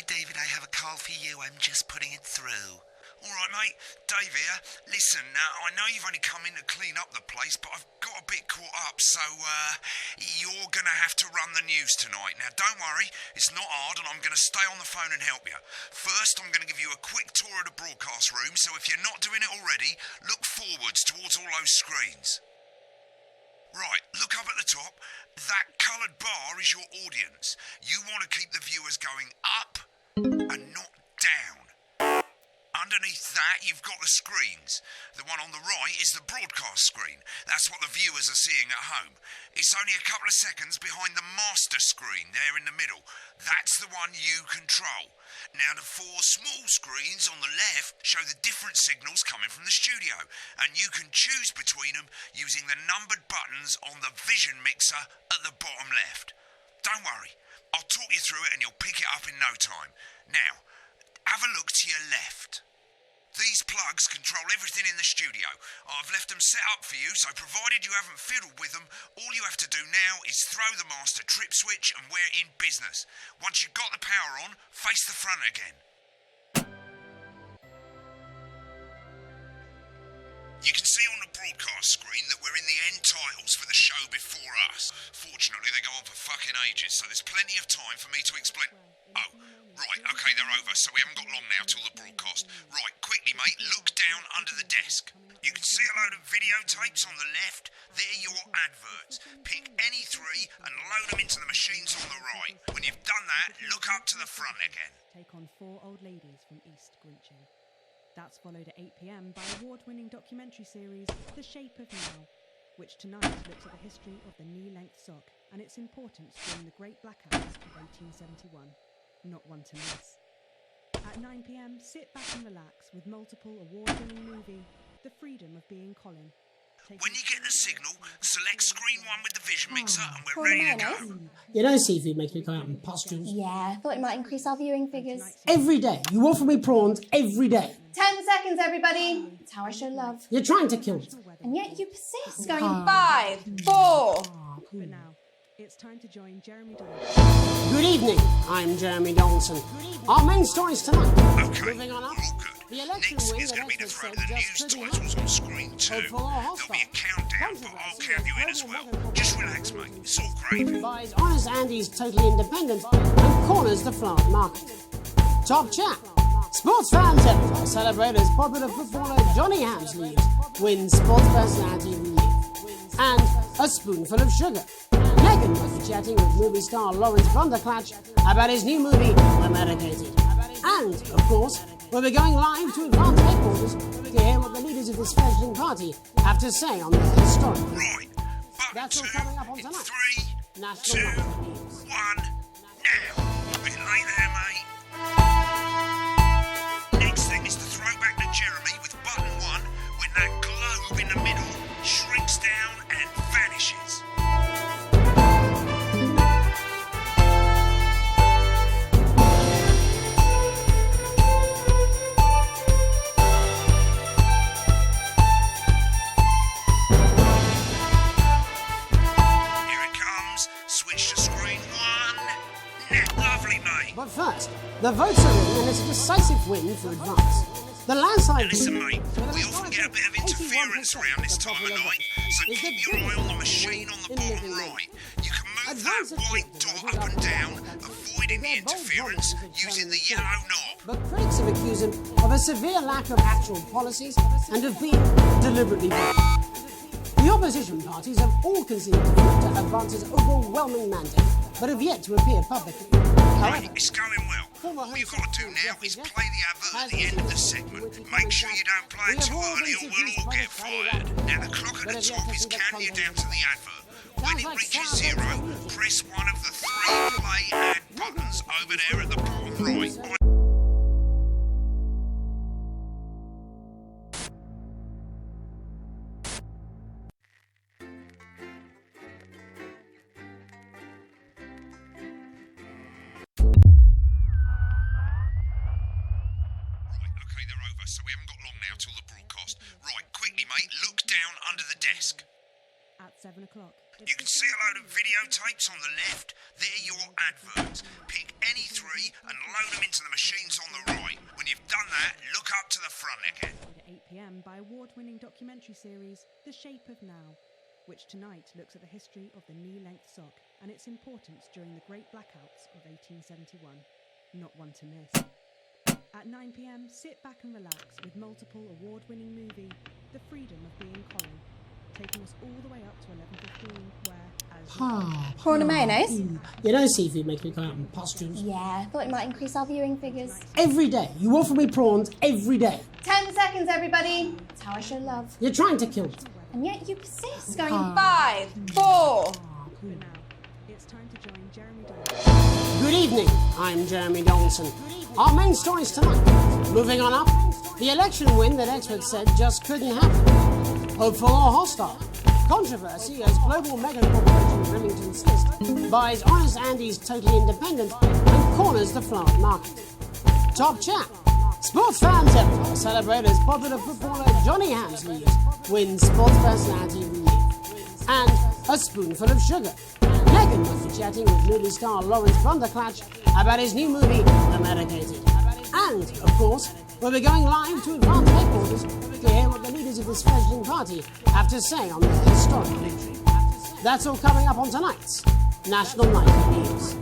Hi, David, I have a call for you. I'm just putting it through. All right, mate. Dave here. Listen, I know you've only come in to clean up the place, but I've got a bit caught up, so you're going to have to run the news tonight. Now, don't worry, it's not hard, and I'm going to stay on the phone and help you. First, I'm going to give you a quick tour of the broadcast room, so if you're not doing it already, look forwards towards all those screens. Right, look up at the top. That coloured bar is your audience. You want to keep the viewers going up and not down. Underneath that, you've got the screens. The one on the right is the broadcast screen. That's what the viewers are seeing at home. It's only a couple of seconds behind the master screen there in the middle. That's the one you control. Now, the four small screens on the left show the different signals coming from the studio, and you can choose between them using the numbered buttons on the vision mixer at the bottom left. Don't worry, I'll talk you through it and you'll pick it up in no time. Now, have a look to your left. These plugs control everything in the studio. I've left them set up for you, so provided you haven't fiddled with them, all you have to do now is throw the master trip switch and we're in business. Once you've got the power on, face the front again. You can see on the broadcast screen that we're in the end titles for the show before us. Fortunately, they go on for fucking ages, so there's plenty of time for me to explain... Oh, right, okay, they're over, so we haven't got long now till the broadcast. Right, quickly, mate, look down under the desk. You can see a load of videotapes on the left. They're your adverts. Pick any three and load them into the machines on the right. When you've done that, look up to the front again. Take on 4 old ladies from East Grinching. That's followed at 8 p.m. by award-winning documentary series The Shape of Now, which tonight looks at the history of the knee-length sock and its importance during the Great Blackouts of 1871. Not one to miss. At 9 p.m, sit back and relax with multiple award-winning movie, The Freedom of Being Colin. When you get the signal, select screen 1 with the vision mixer and we're ready to go. You know seafood makes me come out in pustules. Yeah, I thought it might increase our viewing figures. Every day. You offer me prawns every day. 10 seconds, everybody. It's how I show love. You're trying to kill me. And yet you persist. Going in 5, 4. But now, it's time to join Jeremy Dawson. Good evening, I'm Jeremy Dawson. Our main stories tonight. Okay, Moving on up. all good. The election Next win is that going to be the Essex throw of said the just news pretty titles much. on screen 2. Hopeful or There'll hostile. be a countdown, but I'll count you in as well. Just relax, mate. It's all gravy. Buys Honest Andy's Totally Independent and corners the flower market. Top chat. Sports fans everywhere celebrate as popular footballer Johnny Hamsley wins Sports Personality of the Year. And a spoonful of sugar. Megan will be chatting with movie star Lawrence Vanderklatch about his new movie, We're Medicated. And, of course, we'll be going live to advance headquarters to hear what the leaders of this fledgling party have to say on this historic. Right. Button That's all 2 coming up on in tonight. 3, 2, National 1, now. A bit late there, mate. Next thing is to throw back to Jeremy with button 1 when that globe in the middle shrinks down and vanishes. Here it comes. Switch to screen 1. Now, lovely, mate. But first, the votes are in and it's a decisive win for advance. The landslide Listen, win, mate, with we a often historic get a bit of interference 81% around this of the time of popular night, vote, so is the keep your eye on the biggest machine on the in bottom living right. You can move that Advance of white children dot up and down, avoiding the They're both interference voting for using the Jeremy yellow knob. But critics have accused him of a severe lack of actual policies and of being deliberately biased. The opposition parties have all conceded to advance his overwhelming mandate, but have yet to appear publicly. Right, However, it's going well. All you've got to do now is play the advert at the end of the segment. Make sure you don't play it too early or we'll all get fired. Now the clock at the top is counting you down to the advert. When it reaches 0, press one of the 3 play ad buttons over there at the bottom right. Okay, they're over, so we haven't got long now till the broadcast. Right, quickly, mate, look down under the desk. At 7 o'clock. You can see a load of videotapes on the left. They're your adverts. Pick any three and load them into the machines on the right. When you've done that, look up to the front again. At 8 p.m. by award-winning documentary series The Shape of Now, which tonight looks at the history of the knee-length sock and its importance during the Great Blackouts of 1871. Not one to miss. At 9 p.m, sit back and relax with multiple award-winning movie The Freedom of Being Colin, taking us all the way up to 11:15, where, as Prawn and mayonnaise? You know seafood makes me go out in pustules. Yeah, thought it might increase our viewing figures. Every day. You offer me prawns every day. 10 seconds, everybody. That's how I show love. You're trying to kill me. And yet you persist. Going in 5, 4. But now, it's time to join Jeremy Donaldson. Good evening, I'm Jeremy Donaldson. Our main stories tonight. Moving on up, the election win that experts said just couldn't happen. Hopeful or hostile? Controversy as global mega corporation Remington Smith buys Honest Andy's Totally Independent and corners the flower market. Top chat. Sports fans everywhere celebrate as popular footballer Johnny Ham's wins Sports Personality of the Year. And a spoonful of sugar. Megan will be chatting with movie star Lawrence Blunderclatch about his new movie, The Medicated. And, of course, we'll be going live to Advance headquarters to hear what the leaders of this fledgling party have to say on their historic victory. That's all coming up on tonight's National Nightly News.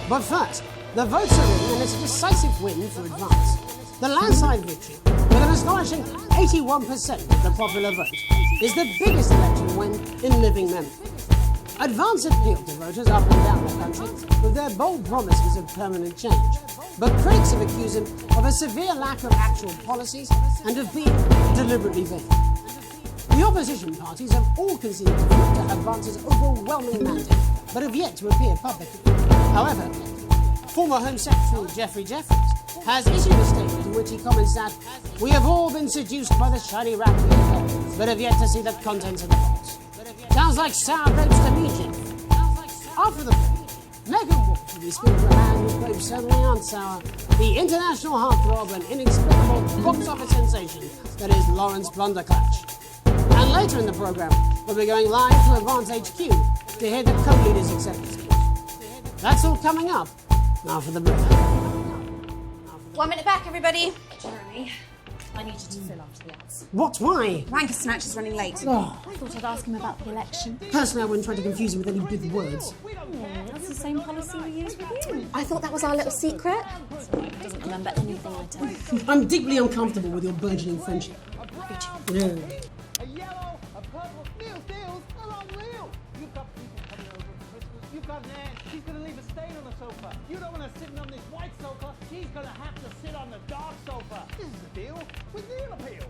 But first, the votes are in and it's a decisive win for Advance. The landslide victory, with an astonishing 81% of the popular vote, is the biggest election win in living memory. Advance appealed to voters up and down the country with their bold promises of permanent change, but critics have accused him of a severe lack of actual policies and of being deliberately vague. The opposition parties have all conceded defeat to Advance's overwhelming mandate, but have yet to appear publicly. However, former Home Secretary Geoffrey Jeffries has issued a statement in which he comments that we have all been seduced by the shiny wrapping affair, but have yet to see the contents of the box. Sounds like sour grapes to me, Jim. After the break, Megan Wolf will be speaking to a man whose grapes certainly aren't sour, the international heartthrob and inexplicable box office sensation that is Lawrence Blunderclatch. And later in the programme, we'll be going live to Advance HQ to hear the co-leaders' acceptance speech. That's all coming up after the break. 1 minute back, everybody. Jeremy, I need you to fill after the ads. What? Why? Ranker Snatch is running late. Oh, I thought I'd ask him about the election. personally, I wouldn't try to confuse him with any big words. That's the same policy we use with you. I thought that was our little secret. He doesn't remember anything I tell him. I'm deeply uncomfortable with your burgeoning friendship. Yeah. A yellow, a purple, deals are unreal. You've got people coming over for Christmas. You've got Nan. She's going to leave a stain on the sofa. You don't want her sitting on this white sofa. She's going to have to sit on the dark sofa. This is the deal with Deal Appeal.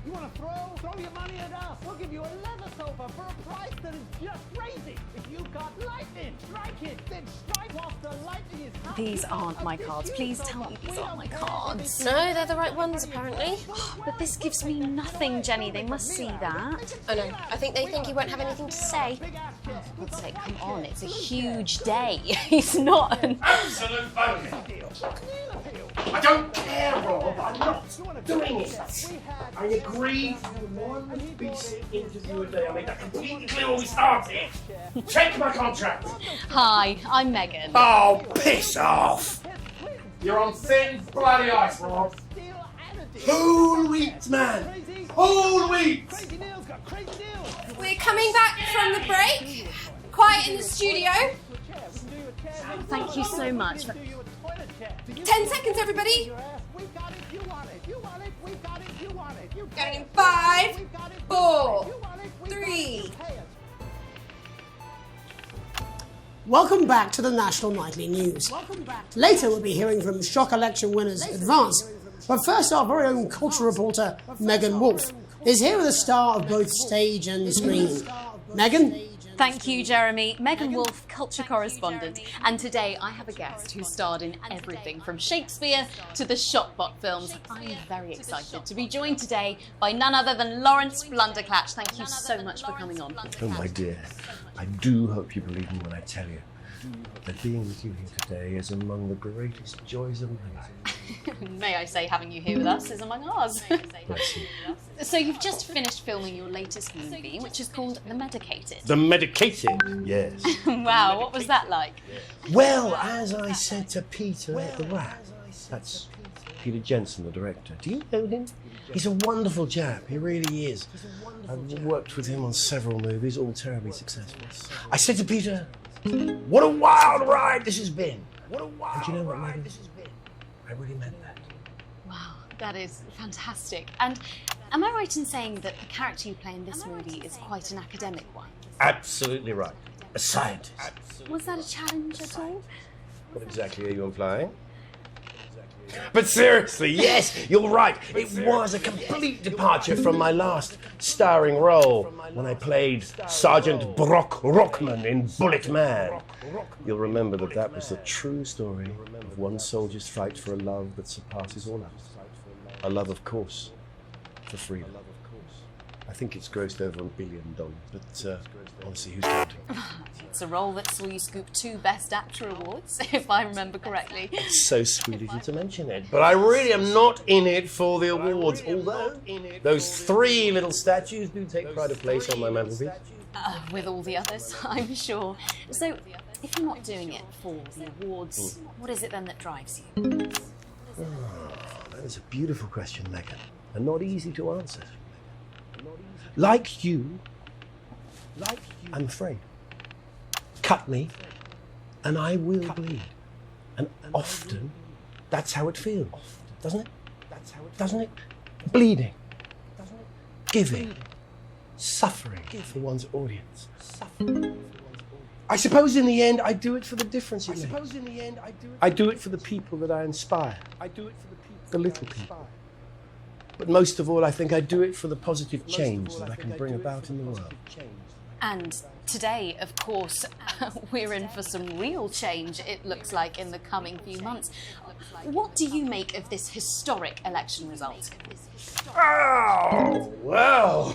You want to throw your money at us. We'll give you a leather sofa for a price that is just crazy. If you've got lightning, strike it. Then strike whilst the lightning is out. These aren't my cards. Please tell me these aren't my cards. No, they're the right ones, apparently. But this gives me nothing, Jenny. They must see that. Oh no, I think they think you won't have anything to say. For God's sake, come on. It's a huge day. He's not an... Absolute bogus. I don't care, Rob. I'm not doing it. I agree to one basic interview a day. I made that completely clear when we started. Check my contract. Hi, I'm Megan. Oh, piss off. You're on thin, bloody ice, Rob. Whole wheat, man. Whole wheat. We're coming back from the break. Quiet in the studio. Thank you so much. 10 seconds, everybody. Going in 5, 4, 3. Welcome back to the National Nightly News. Later we'll be hearing from shock election winners Advance, but first our very own culture reporter Megan Wolf is here with the star of both stage and screen. Megan? Thank you, Jeremy. Megan Wolfe, culture correspondent. And today I have a guest who starred in everything from Shakespeare to the Shotbot films. I'm very excited to be joined today by none other than Lawrence Blunderclatch. Thank you so much for coming on. Oh, my dear, I do hope you believe me when I tell you that being with you here today is among the greatest joys of my life. May I say, having you here with us is among ours. Bless you. So you've just finished filming your latest movie, which is called The Medicated. The Medicated? Yes. Wow, what was that like? Well, as I said to Peter at the Rat, that's Peter Jensen, the director. Do you know him? He's a wonderful chap, he really is. I've worked with him on several movies, all terribly successful. I said to Peter, what a wild ride this has been. What a wild ride this has been. I really meant that. Wow, that is fantastic. And am I right in saying that the character you play in this movie is quite an academic one? Absolutely right. A scientist. Was that a challenge at all? What exactly are you implying? But seriously, yes, you're right. It was a complete departure from my last starring role when I played Sergeant Brock Rockman in Bullet Man. You'll remember that was the true story of one soldier's fight for a love that surpasses all others. A love, of course, for freedom. I think it's grossed over $1 billion, but honestly, who's counting? It's a role that saw you scoop 2 Best Actor awards, if I remember correctly. It's so sweet of you to mention it, but I really am not in it for the awards, although those 3 little statues do take pride of place on my mantelpiece. With all the others, I'm sure. So, if you're not doing it for the awards, what is it then that drives you? That is a beautiful question, Megan, and not easy to answer. Like you, I'm afraid. Cut me, and I will bleed. And often, that's how it feels, doesn't it? Doesn't it? Bleeding, giving, suffering for one's audience. I suppose in the end, I do it for the difference it makes. I do it for the people that I inspire. The little people. But most of all, I think I do it for the positive change that I can bring about in the world. And today, of course, we're in for some real change, it looks like, in the coming few months. What do you make of this historic election result? Oh, well.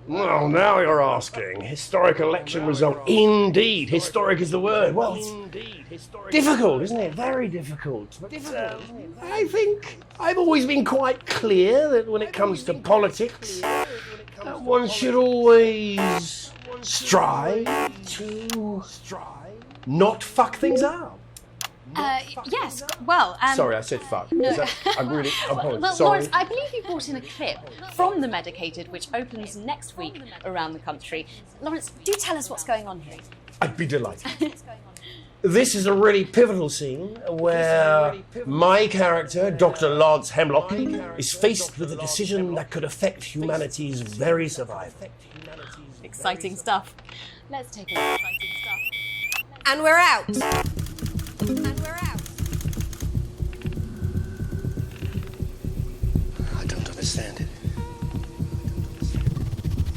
Well, now you're asking. Historic election result. Indeed. Historic is the word. Well, it's difficult, isn't it? Very difficult. But, I think I've always been quite clear that when it comes to politics, one should always strive to not fuck things up. Yes, well, Sorry, I said fuck. No. I'm really apologize. Well, Sorry. Lawrence, I believe you brought in a clip from The Medicated, which opens next week around the country. Lawrence, do tell us what's going on here. I'd be delighted. This is a really pivotal scene where my character, Dr. Lods Hemlock, is faced with a decision that could affect humanity's very survival. Exciting stuff. Let's take a look. And we're out. I don't understand it.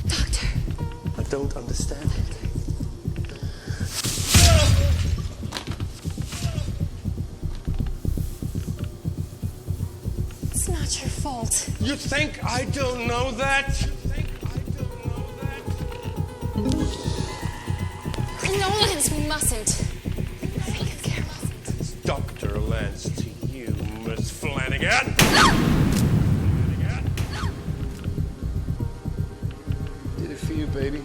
Doctor. I don't understand it. It's not your fault. You think I don't know that? Lance, we mustn't. Dr. Lance to you, Miss Flanagan. Did it for you, baby.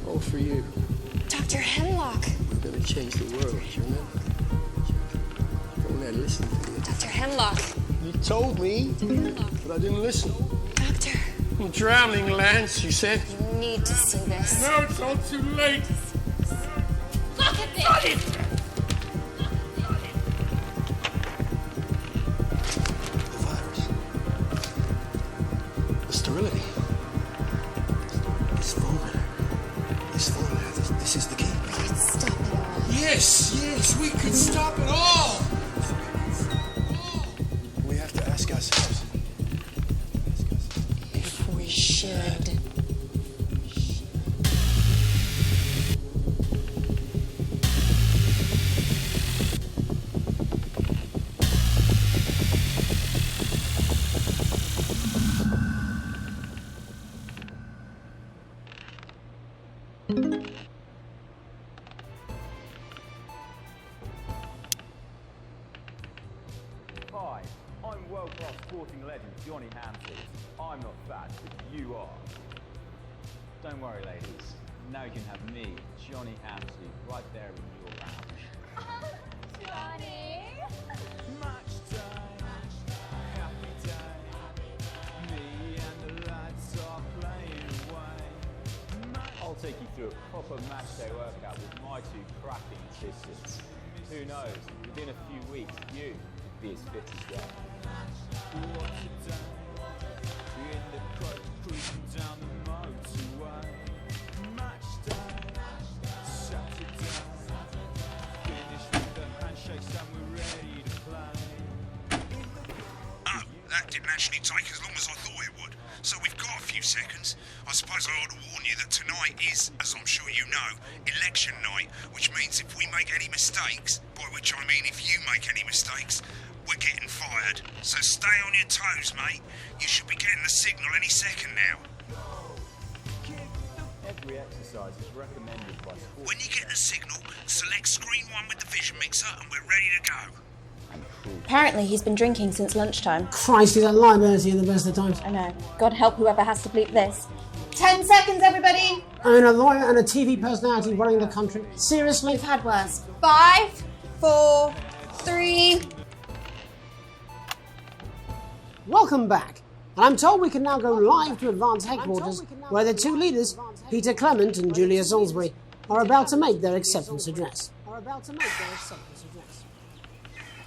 All for you. Dr. Hemlock. We're gonna change the world, you know? Don't let listen to you. Dr. Hemlock. You told me, but I didn't listen. Doctor. I'm drowning, Lance, you said. You need to see this. No, it's all too late. Look at this! The virus. The sterility. This formula. This is the key. We could stop it all. Yes, we could stop it all. We have to ask ourselves, should. Hi, I'm world-class sporting legend Johnny Hamsey. I'm not fat, but you are. Don't worry, ladies. Now you can have me, Johnny Hamsey, right there in your lounge. Johnny! Match day, happy day. Me and the lads are playing away. I'll take you through a proper match day workout with my two cracking assistants. Who knows, within a few weeks, you could be as fit as well. What a day. In the coat, cruising down the motorway. Match day, Saturday. Finished with the handshakes and we're ready to play. Oh, that didn't actually take as long as I thought it would. So we've got a few seconds. I suppose I ought to warn you that tonight is, as I'm sure you know, election night, which means if we make any mistakes, by which I mean if you make any mistakes, we're getting fired. So stay on your toes, mate. You should be getting the signal any second now. Every exercise is recommended by sports. When you get the signal, select screen 1 with the vision mixer and we're ready to go. Apparently he's been drinking since lunchtime. Christ, he's a liability at the best of times. I know. God help whoever has to bleep this. 10 seconds, everybody. I mean, a lawyer and a TV personality running the country. Seriously? We've had worse. 5, 4, 3. Welcome back. And I'm told we can now go live to Advance Headquarters, where the two leaders, Peter Clement and Julia Salisbury, are about to make their acceptance address.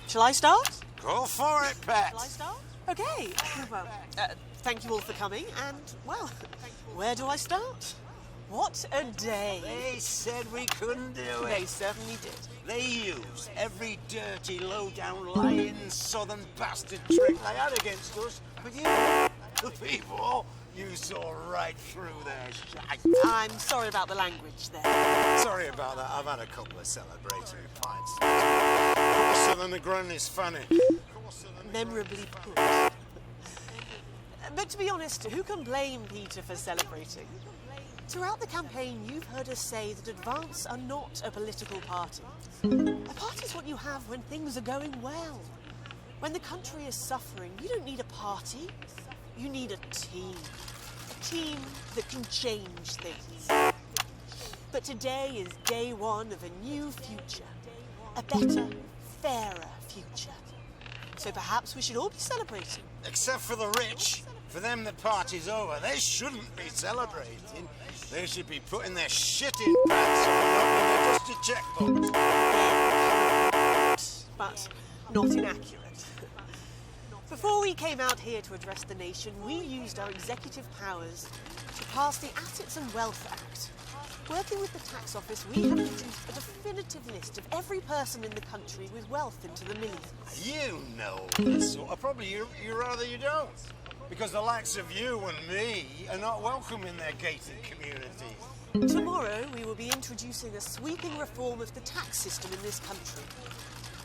Shall I start? Go for it, Pat. Shall I start? Okay. Well, thank you all for coming, and, well, where do I start? What a day. They said we couldn't do it. They certainly did. They used every dirty, low-down, lying, southern bastard trick they had against us. But you, the people, you saw right through their shite. I'm sorry about the language there. Sorry about that. I've had a couple of celebratory pints. Coarser than the ground is funny. Memorably put. But to be honest, who can blame Peter for celebrating? Throughout the campaign, you've heard us say that Advance are not a political party. A party is what you have when things are going well. When the country is suffering, you don't need a party. You need a team. A team that can change things. But today is day one of a new future. A better, fairer future. So perhaps we should all be celebrating. Except for the rich. For them, the party's over. They shouldn't be celebrating. They should be putting their shit in pants and opening their dusty checkbooks. But not inaccurate. Before we came out here to address the nation, we used our executive powers to pass the Assets and Wealth Act. Working with the tax office, we have produced a definitive list of every person in the country with wealth into the millions. You know this, or probably you rather you don't. Because the likes of you and me are not welcome in their gated communities. Tomorrow, we will be introducing a sweeping reform of the tax system in this country.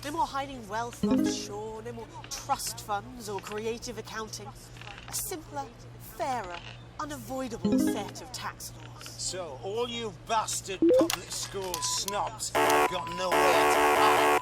No more hiding wealth offshore, no more trust funds or creative accounting. A simpler, fairer, unavoidable set of tax laws. So, all you bastard public school snobs have got nowhere to hide.